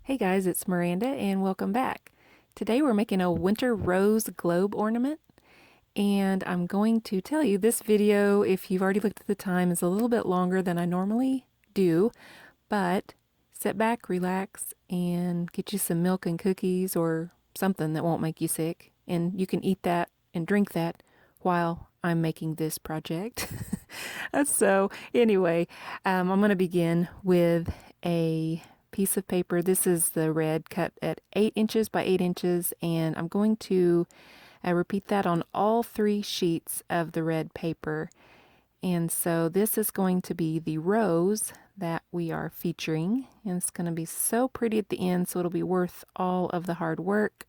Hey guys, it's Miranda and welcome back. Today we're making a winter rose globe ornament, and I'm going to tell you this video, if you've already looked at the time, is a little bit longer than I normally do, but sit back, relax, and get you some milk and cookies or something that won't make you sick, and you can eat that and drink that while I'm making this project. So anyway, I'm going to begin with a piece of paper. This is the red cut at 8 inches by 8 inches, and I'm going to repeat that on all 3 sheets of the red paper. And so this is going to be the rose that we are featuring, and it's going to be so pretty at the end, so it'll be worth all of the hard work.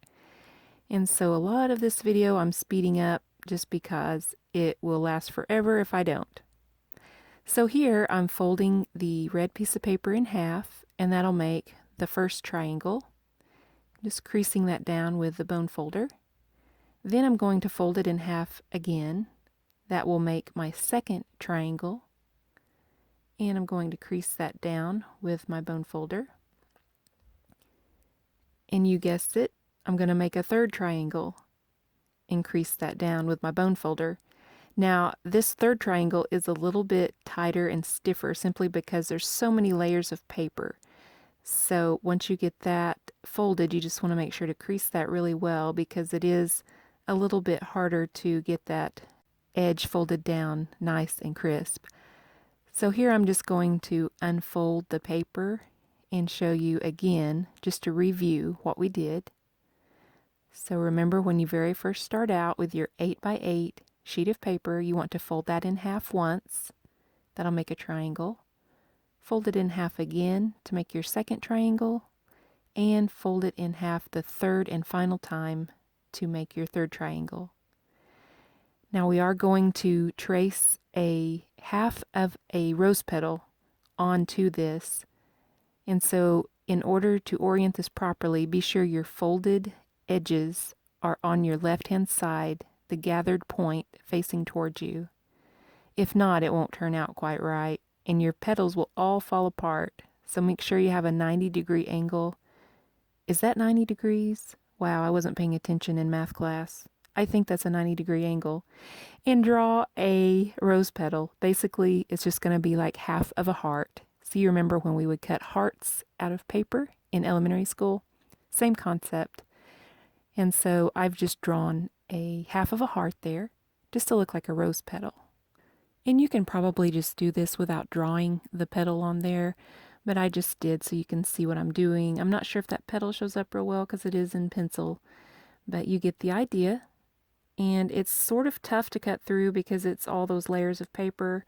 And so a lot of this video I'm speeding up just because it will last forever if I don't. So here I'm folding the red piece of paper in half, and that'll make the first triangle. Just creasing that down with the bone folder. Then I'm going to fold it in half again. That will make my second triangle. And I'm going to crease that down with my bone folder. And you guessed it, I'm going to make a third triangle and crease that down with my bone folder. Now, this third triangle is a little bit tighter and stiffer simply because there's so many layers of paper. So once you get that folded, you just want to make sure to crease that really well because it is a little bit harder to get that edge folded down nice and crisp. So here I'm just going to unfold the paper and show you again, just to review what we did. So remember, when you very first start out with your 8 by 8 sheet of paper, you want to fold that in half once. That'll make a triangle. Fold it in half again to make your second triangle, and fold it in half the third and final time to make your third triangle. Now we are going to trace a half of a rose petal onto this, and so in order to orient this properly, be sure your folded edges are on your left hand side, the gathered point facing towards you. If not, it won't turn out quite right, and your petals will all fall apart. So make sure you have a 90-degree angle. Is that 90 degrees? Wow, I wasn't paying attention in math class. I think that's a 90-degree angle. And draw a rose petal. Basically, it's just going to be like half of a heart. So you remember when we would cut hearts out of paper in elementary school? Same concept. And so I've just drawn a half of a heart there, just to look like a rose petal. And you can probably just do this without drawing the petal on there, but I just did so you can see what I'm doing. I'm not sure if that petal shows up real well because it is in pencil, but you get the idea. And it's sort of tough to cut through because it's all those layers of paper.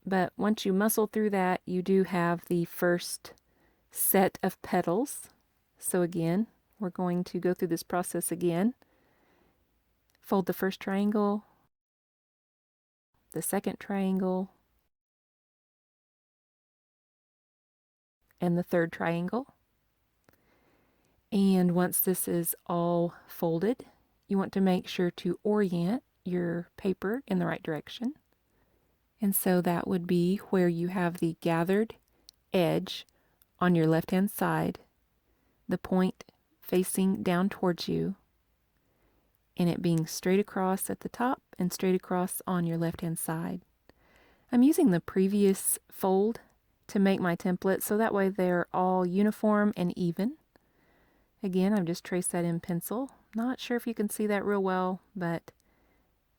But once you muscle through that, you do have the first set of petals. So again, we're going to go through this process again. Fold the first triangle, the second triangle, and the third triangle. And once this is all folded, you want to make sure to orient your paper in the right direction. And so that would be where you have the gathered edge on your left-hand side, the point facing down towards you, and it being straight across at the top and straight across on your left-hand side. I'm using the previous fold to make my template so that way they're all uniform and even. Again, I've just traced that in pencil. Not sure if you can see that real well, but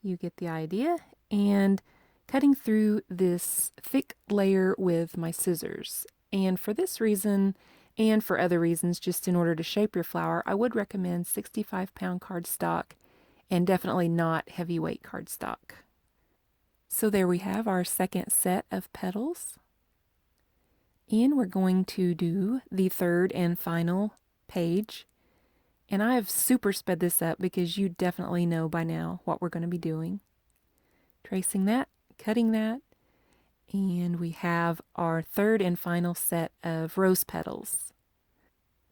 you get the idea. And cutting through this thick layer with my scissors. And for this reason, and for other reasons, just in order to shape your flower, I would recommend 65-pound cardstock and definitely not heavyweight cardstock. So there we have our second set of petals. And we're going to do the third and final page. And I have super sped this up because you definitely know by now what we're going to be doing. Tracing that, cutting that, and we have our third and final set of rose petals.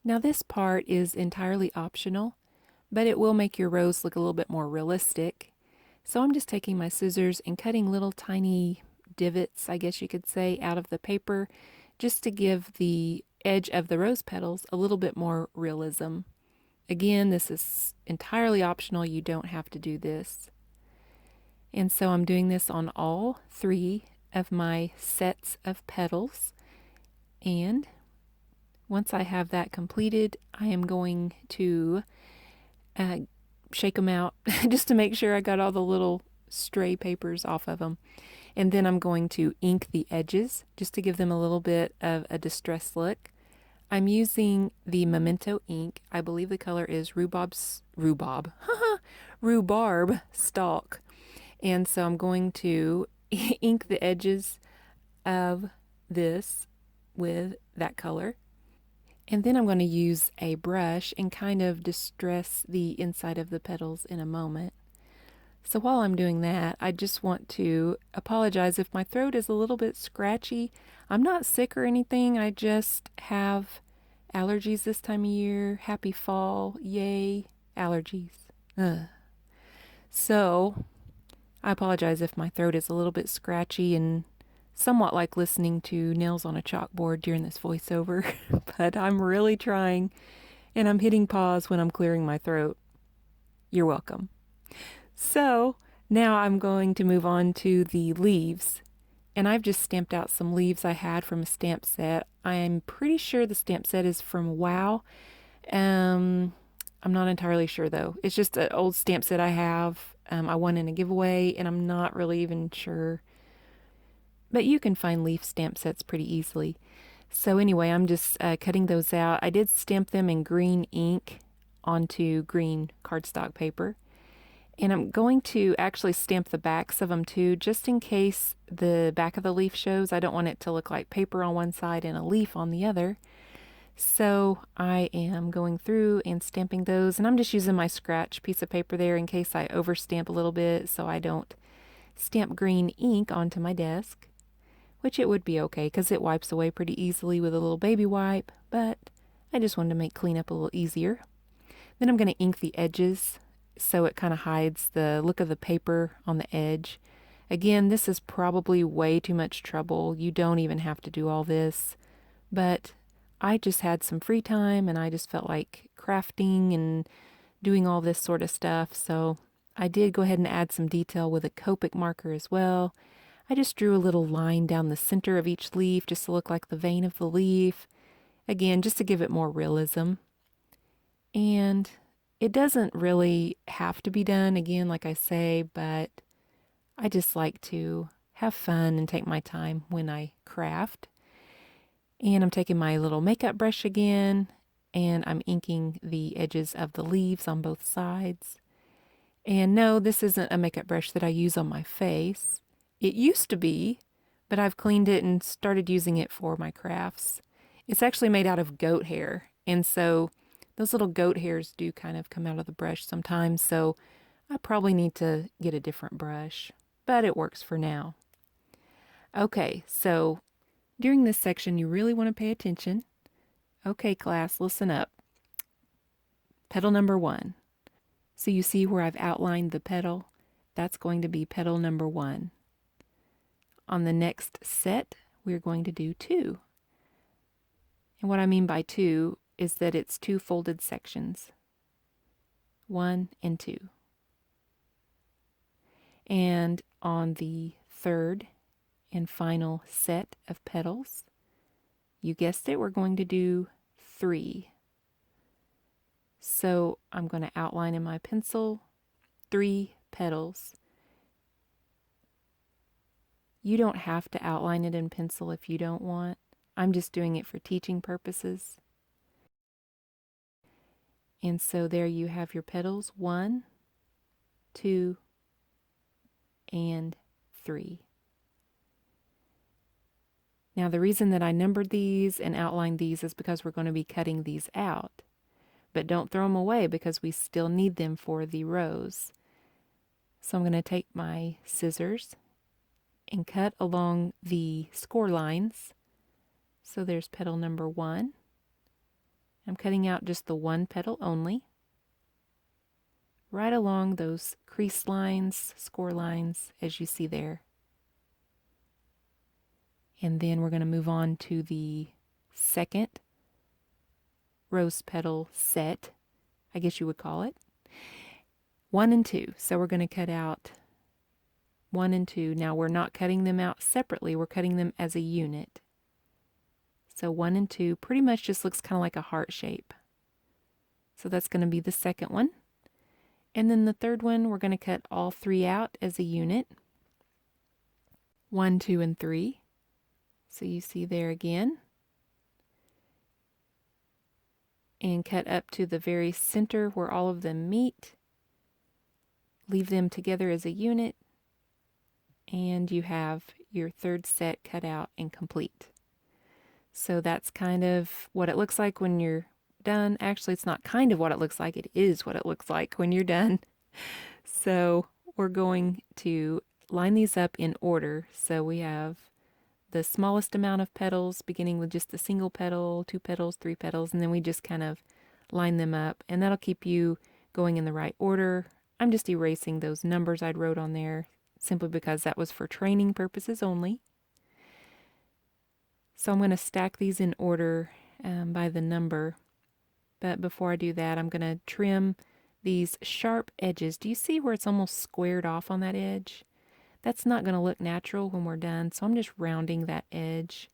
Now this part is entirely optional, but it will make your rose look a little bit more realistic. So I'm just taking my scissors and cutting little tiny divots, I guess you could say, out of the paper, just to give the edge of the rose petals a little bit more realism. Again, this is entirely optional. You don't have to do this. And so I'm doing this on all 3 of my sets of petals. And once I have that completed, I am going to shake them out just to make sure I got all the little stray papers off of them. And then I'm going to ink the edges just to give them a little bit of a distressed look. I'm using the Memento ink. I believe the color is rhubarb stalk. And so I'm going to ink the edges of this with that color. And then I'm going to use a brush and kind of distress the inside of the petals in a moment. So while I'm doing that, I just want to apologize if my throat is a little bit scratchy. I'm not sick or anything. I just have allergies this time of year. Happy fall. Yay, allergies. Ugh. So I apologize if my throat is a little bit scratchy and somewhat like listening to nails on a chalkboard during this voiceover, but I'm really trying, and I'm hitting pause when I'm clearing my throat. You're welcome. So now I'm going to move on to the leaves, and I've just stamped out some leaves I had from a stamp set. I'm pretty sure the stamp set is from Wow. I'm not entirely sure though. It's just an old stamp set I have. I won in a giveaway, and I'm not really even sure. But you can find leaf stamp sets pretty easily. So anyway, I'm just cutting those out. I did stamp them in green ink onto green cardstock paper. And I'm going to actually stamp the backs of them too, just in case the back of the leaf shows. I don't want it to look like paper on one side and a leaf on the other. So I am going through and stamping those, and I'm just using my scratch piece of paper there in case I overstamp a little bit so I don't stamp green ink onto my desk, which it would be okay because it wipes away pretty easily with a little baby wipe, but I just wanted to make cleanup a little easier. Then I'm going to ink the edges so it kind of hides the look of the paper on the edge. Again, this is probably way too much trouble. You don't even have to do all this, but I just had some free time and I just felt like crafting and doing all this sort of stuff, so I did go ahead and add some detail with a Copic marker as well. I just drew a little line down the center of each leaf just to look like the vein of the leaf. Again, just to give it more realism. And it doesn't really have to be done, again, like I say, but I just like to have fun and take my time when I craft. And I'm taking my little makeup brush again, and I'm inking the edges of the leaves on both sides. And no, this isn't a makeup brush that I use on my face. It used to be, but I've cleaned it and started using it for my crafts. It's actually made out of goat hair, and so those little goat hairs do kind of come out of the brush sometimes, so I probably need to get a different brush, but it works for now. Okay, so during this section, you really want to pay attention. Okay, class, listen up. Petal number 1. So you see where I've outlined the petal? That's going to be petal number 1. On the next set, we're going to do 2. And what I mean by 2 is that it's 2 folded sections. 1 and 2. And on the third and final set of petals, you guessed it, we're going to do 3. So I'm going to outline in my pencil 3 petals. You don't have to outline it in pencil if you don't want. I'm just doing it for teaching purposes. And so there you have your petals, 1, 2, and 3. Now the reason that I numbered these and outlined these is because we're going to be cutting these out. But don't throw them away because we still need them for the rose. So I'm going to take my scissors and cut along the score lines. So there's petal number 1. I'm cutting out just the 1 petal only, right along those crease lines, score lines, as you see there. And then we're going to move on to the second rose petal set, I guess you would call it. 1 and 2. So we're going to cut out 1 and 2. Now we're not cutting them out separately, we're cutting them as a unit. So 1 and 2 pretty much just looks kind of like a heart shape. So that's going to be the second one. And then the third one, we're going to cut all 3 out as a unit. 1, 2, and 3. So you see there again. And cut up to the very center where all of them meet. Leave them together as a unit. And you have your third set cut out and complete. So that's kind of what it looks like when you're done. Actually, it's not kind of what it looks like. It is what it looks like when you're done. So we're going to line these up in order. So we have the smallest amount of petals, beginning with just a single petal, 2 petals, 3 petals, and then we just kind of line them up. And that'll keep you going in the right order. I'm just erasing those numbers I'd wrote on there simply because that was for training purposes only. So I'm going to stack these in order by the number. But before I do that, I'm going to trim these sharp edges. Do you see where it's almost squared off on that edge? That's not going to look natural when we're done, so I'm just rounding that edge.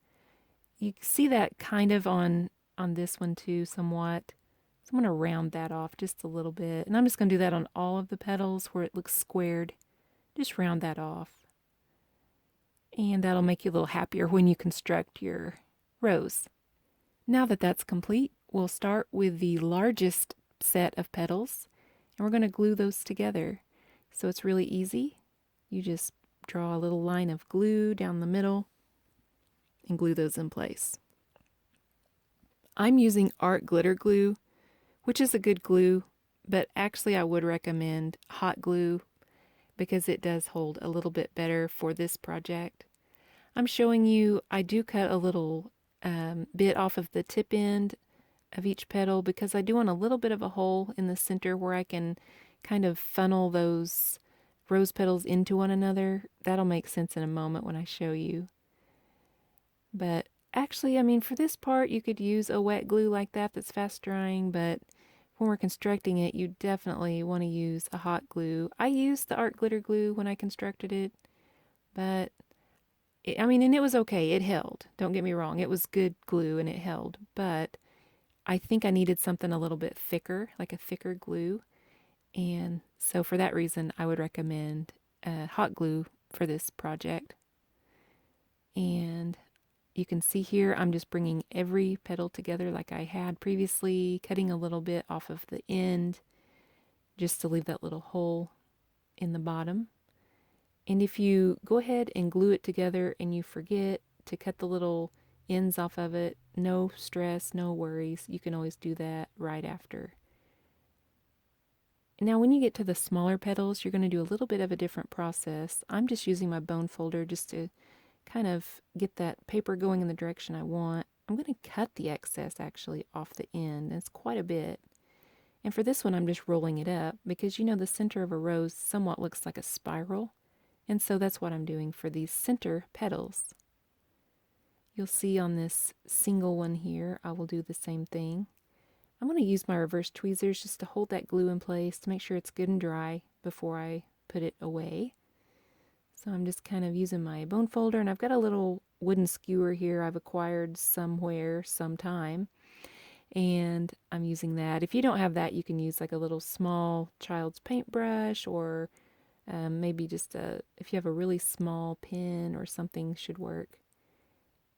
You see that kind of on this one too, somewhat. So I'm going to round that off just a little bit. And I'm just going to do that on all of the petals where it looks squared. Just round that off. And that'll make you a little happier when you construct your rose. Now that that's complete, we'll start with the largest set of petals, and we're going to glue those together. So it's really easy. You just draw a little line of glue down the middle and glue those in place. I'm using art glitter glue, which is a good glue, but actually I would recommend hot glue because it does hold a little bit better for this project. I'm showing you, I do cut a little bit off of the tip end of each petal because I do want a little bit of a hole in the center where I can kind of funnel those rose petals into one another. That'll make sense in a moment when I show you. But actually, I mean, for this part, you could use a wet glue like that that's fast drying, but when we're constructing it, you definitely want to use a hot glue. I used the art glitter glue when I constructed it, but I mean, and it was okay. It held. Don't get me wrong. It was good glue and it held, but I think I needed something a little bit thicker, like a thicker glue. And so for that reason, I would recommend hot glue for this project. And you can see here, I'm just bringing every petal together like I had previously, cutting a little bit off of the end, just to leave that little hole in the bottom. And if you go ahead and glue it together and you forget to cut the little ends off of it, no stress, no worries. You can always do that right after. Now when you get to the smaller petals, you're going to do a little bit of a different process. I'm just using my bone folder just to kind of get that paper going in the direction I want. I'm going to cut the excess actually off the end. It's quite a bit. And for this one, I'm just rolling it up because you know the center of a rose somewhat looks like a spiral. And so that's what I'm doing for these center petals. You'll see on this single one here, I will do the same thing. I'm going to use my reverse tweezers just to hold that glue in place to make sure it's good and dry before I put it away. So I'm just kind of using my bone folder, and I've got a little wooden skewer here I've acquired somewhere, sometime, and I'm using that. If you don't have that, you can use like a little small child's paintbrush, or maybe just if you have a really small pin or something should work.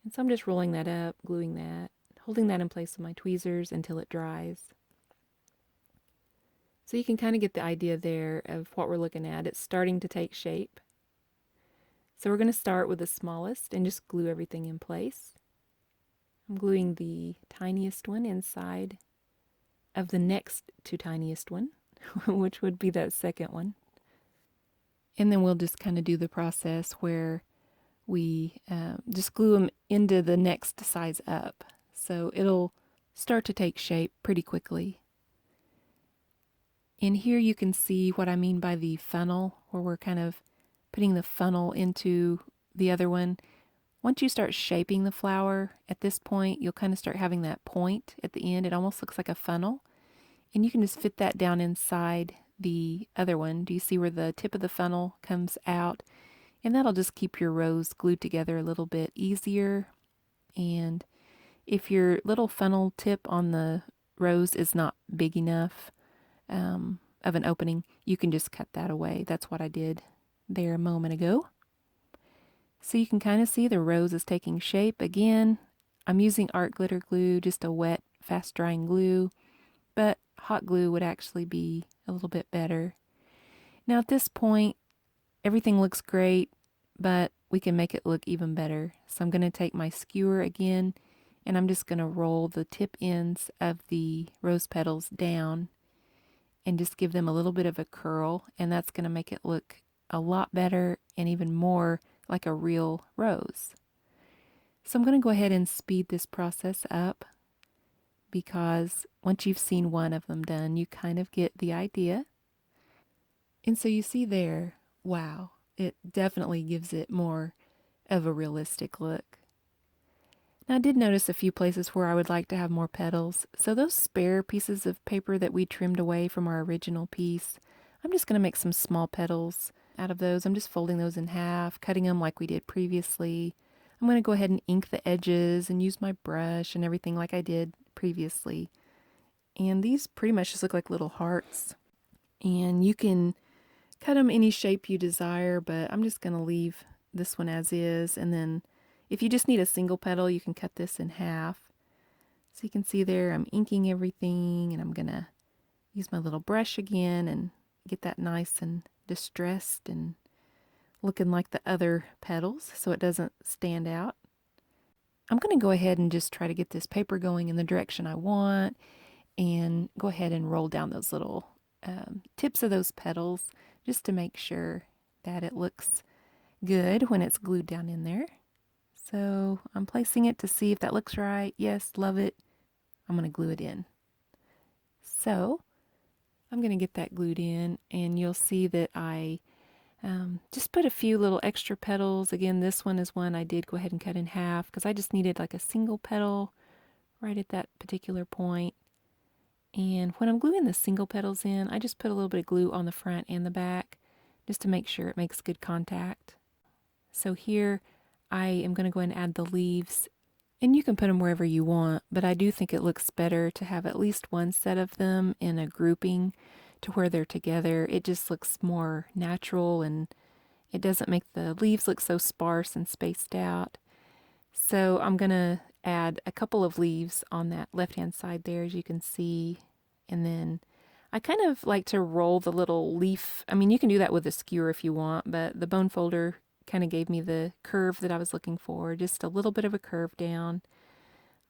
And so I'm just rolling that up, gluing that, holding that in place with my tweezers until it dries. So you can kind of get the idea there of what we're looking at. It's starting to take shape. So we're going to start with the smallest and just glue everything in place. I'm gluing the tiniest one inside of the next to tiniest one, which would be that second one. And then we'll just kind of do the process where we just glue them into the next size up. So it'll start to take shape pretty quickly. In here you can see what I mean by the funnel, where we're kind of putting the funnel into the other one. Once you start shaping the flower, at this point, you'll kind of start having that point at the end. It almost looks like a funnel. And you can just fit that down inside the other one. Do you see where the tip of the funnel comes out? And that'll just keep your rose glued together a little bit easier. And if your little funnel tip on the rose is not big enough of an opening, you can just cut that away. That's what I did there a moment ago. So you can kind of see the rose is taking shape. Again, I'm using art glitter glue, just a wet, fast drying glue, but hot glue would actually be a little bit better. Now at this point, everything looks great, but we can make it look even better. So I'm going to take my skewer again, and I'm just going to roll the tip ends of the rose petals down and just give them a little bit of a curl, and that's going to make it look a lot better and even more like a real rose. So I'm going to go ahead and speed this process up, because once you've seen one of them done, you kind of get the idea. And so you see there, wow, it definitely gives it more of a realistic look. Now I did notice a few places where I would like to have more petals. So those spare pieces of paper that we trimmed away from our original piece, I'm just going to make some small petals out of those. I'm just folding those in half, cutting them like we did previously. I'm going to go ahead and ink the edges and use my brush and everything like I did previously. And these pretty much just look like little hearts. And you can cut them any shape you desire, but I'm just going to leave this one as is. And then if you just need a single petal, you can cut this in half. So you can see there I'm inking everything, and I'm going to use my little brush again and get that nice and distressed and looking like the other petals so it doesn't stand out. I'm going to go ahead and just try to get this paper going in the direction I want and go ahead and roll down those little tips of those petals just to make sure that it looks good when it's glued down in there. So I'm placing it to see if that looks right. Yes, love it. I'm going to glue it in. So I'm going to get that glued in, and you'll see that I just put a few little extra petals. Again, this one is one I did go ahead and cut in half because I just needed like a single petal right at that particular point. And when I'm gluing the single petals in, I just put a little bit of glue on the front and the back just to make sure it makes good contact. So here I am going to go ahead and add the leaves, and you can put them wherever you want, but I do think it looks better to have at least one set of them in a grouping to where they're together. It just looks more natural, and it doesn't make the leaves look so sparse and spaced out. So I'm going to add a couple of leaves on that left-hand side there, as you can see. And then I kind of like to roll the little leaf. I mean, you can do that with a skewer if you want, but the bone folder kind of gave me the curve that I was looking for. Just a little bit of a curve down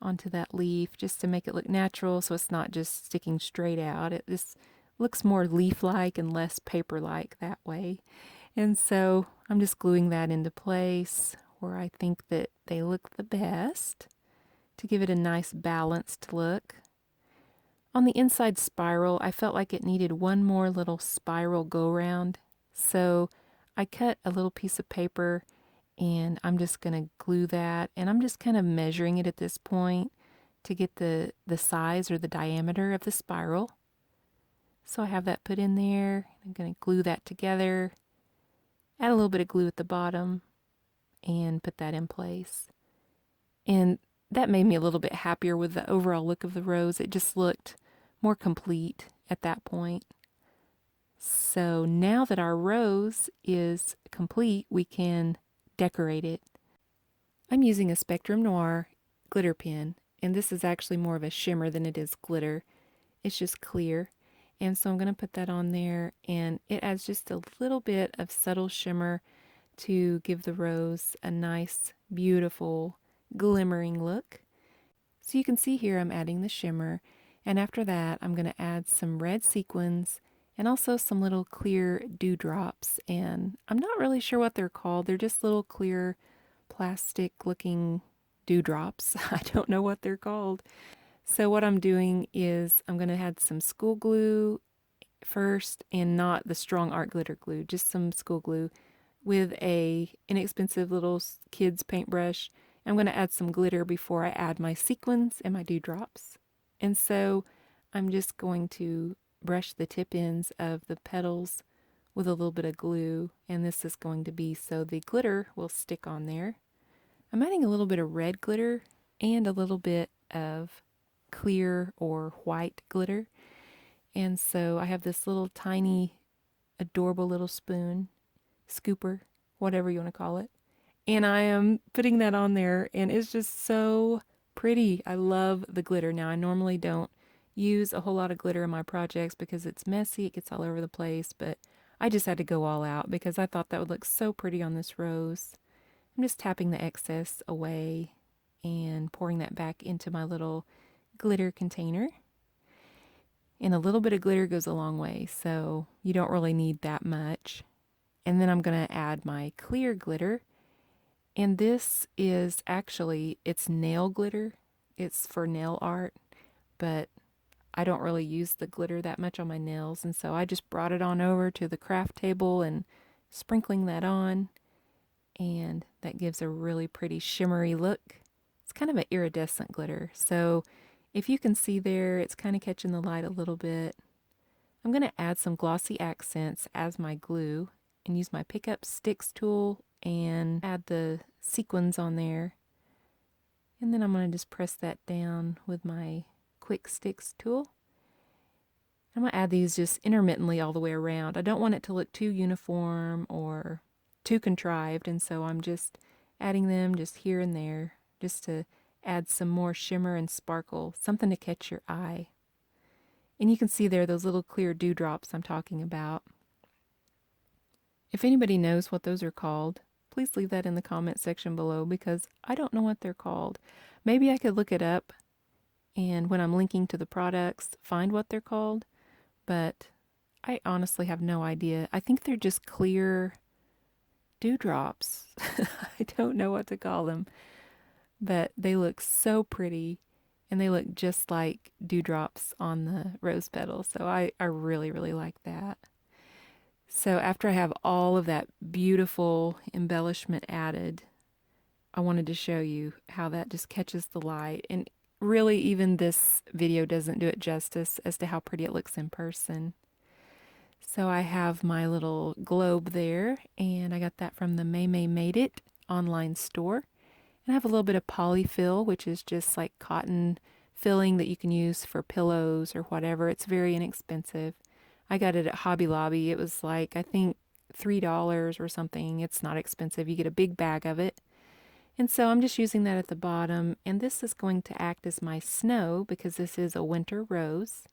onto that leaf just to make it look natural so it's not just sticking straight out. It just looks more leaf-like and less paper-like that way. And so I'm just gluing that into place where I think that they look the best to give it a nice balanced look. On the inside spiral, I felt like it needed one more little spiral go-round. So I cut a little piece of paper, and I'm just going to glue that. And I'm just kind of measuring it at this point to get the size or the diameter of the spiral. So I have that put in there. I'm going to glue that together, add a little bit of glue at the bottom, and put that in place. And that made me a little bit happier with the overall look of the rose. It just looked more complete at that point. So now that our rose is complete, we can decorate it. I'm using a Spectrum Noir glitter pen, and this is actually more of a shimmer than it is glitter. It's just clear. And so I'm going to put that on there, and it adds just a little bit of subtle shimmer to give the rose a nice, beautiful, glimmering look. So you can see here I'm adding the shimmer, and after that I'm going to add some red sequins and also some little clear dewdrops, and I'm not really sure what they're called. They're just little clear plastic looking dewdrops. I don't know what they're called. So what I'm doing is I'm going to add some school glue first, and not the strong art glitter glue, just some school glue with a inexpensive little kid's paintbrush. I'm going to add some glitter before I add my sequins and my dewdrops. And so I'm just going to brush the tip ends of the petals with a little bit of glue, and this is going to be so the glitter will stick on there. I'm adding a little bit of red glitter and a little bit of clear or white glitter. And so I have this little tiny, adorable little spoon, scooper, whatever you want to call it. And I am putting that on there, and it's just so pretty. I love the glitter. Now, I normally don't use a whole lot of glitter in my projects because it's messy, it gets all over the place, but I just had to go all out because I thought that would look so pretty on this rose. I'm just tapping the excess away and pouring that back into my little glitter container. And a little bit of glitter goes a long way, so you don't really need that much. And then I'm going to add my clear glitter. And this is actually, it's nail glitter. It's for nail art, but I don't really use the glitter that much on my nails. And so I just brought it on over to the craft table and sprinkling that on. And that gives a really pretty shimmery look. It's kind of an iridescent glitter. So if you can see there, it's kind of catching the light a little bit. I'm going to add some glossy accents as my glue and use my pick up sticks tool and add the sequins on there. And then I'm going to just press that down with my quick sticks tool. I'm going to add these just intermittently all the way around. I don't want it to look too uniform or too contrived, and so I'm just adding them just here and there just to add some more shimmer and sparkle, something to catch your eye. And you can see there those little clear dewdrops I'm talking about. If anybody knows what those are called, please leave that in the comment section below because I don't know what they're called. Maybe I could look it up and when I'm linking to the products, find what they're called, but I honestly have no idea. I think they're just clear dewdrops. I don't know what to call them, but they look so pretty and they look just like dewdrops on the rose petals. So I really, really like that. So after I have all of that beautiful embellishment added, I wanted to show you how that just catches the light. And really, even this video doesn't do it justice as to how pretty it looks in person. So I have my little globe there, and I got that from the May Made It online store. And I have a little bit of polyfill, which is just like cotton filling that you can use for pillows or whatever. It's very inexpensive. I got it at Hobby Lobby. It was like, I think $3 or something. It's not expensive. You get a big bag of it. And so I'm just using that at the bottom. And this is going to act as my snow because this is a winter rose.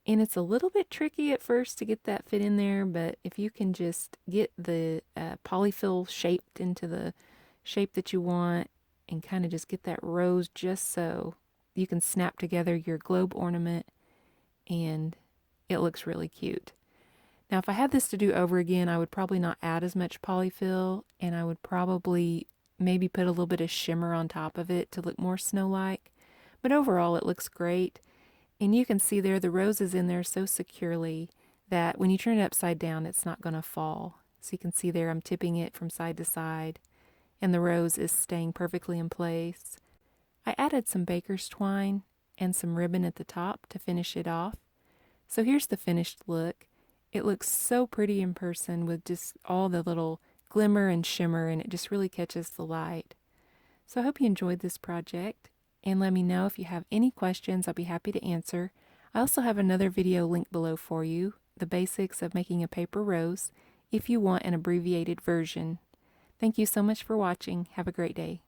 And it's a little bit tricky at first to get that fit in there, but if you can just get the polyfill shaped into the shape that you want and kind of just get that rose just so you can snap together your globe ornament and it looks really cute. Now, if I had this to do over again, I would probably not add as much polyfill and I would probably maybe put a little bit of shimmer on top of it to look more snow-like. But overall, it looks great. And you can see there the rose is in there so securely that when you turn it upside down, it's not going to fall. So you can see there I'm tipping it from side to side and the rose is staying perfectly in place. I added some baker's twine and some ribbon at the top to finish it off. So here's the finished look. It looks so pretty in person with just all the little glimmer and shimmer, and it just really catches the light. So I hope you enjoyed this project, and let me know if you have any questions. I'll be happy to answer. I also have another video linked below for you, the basics of making a paper rose, if you want an abbreviated version. Thank you so much for watching. Have a great day.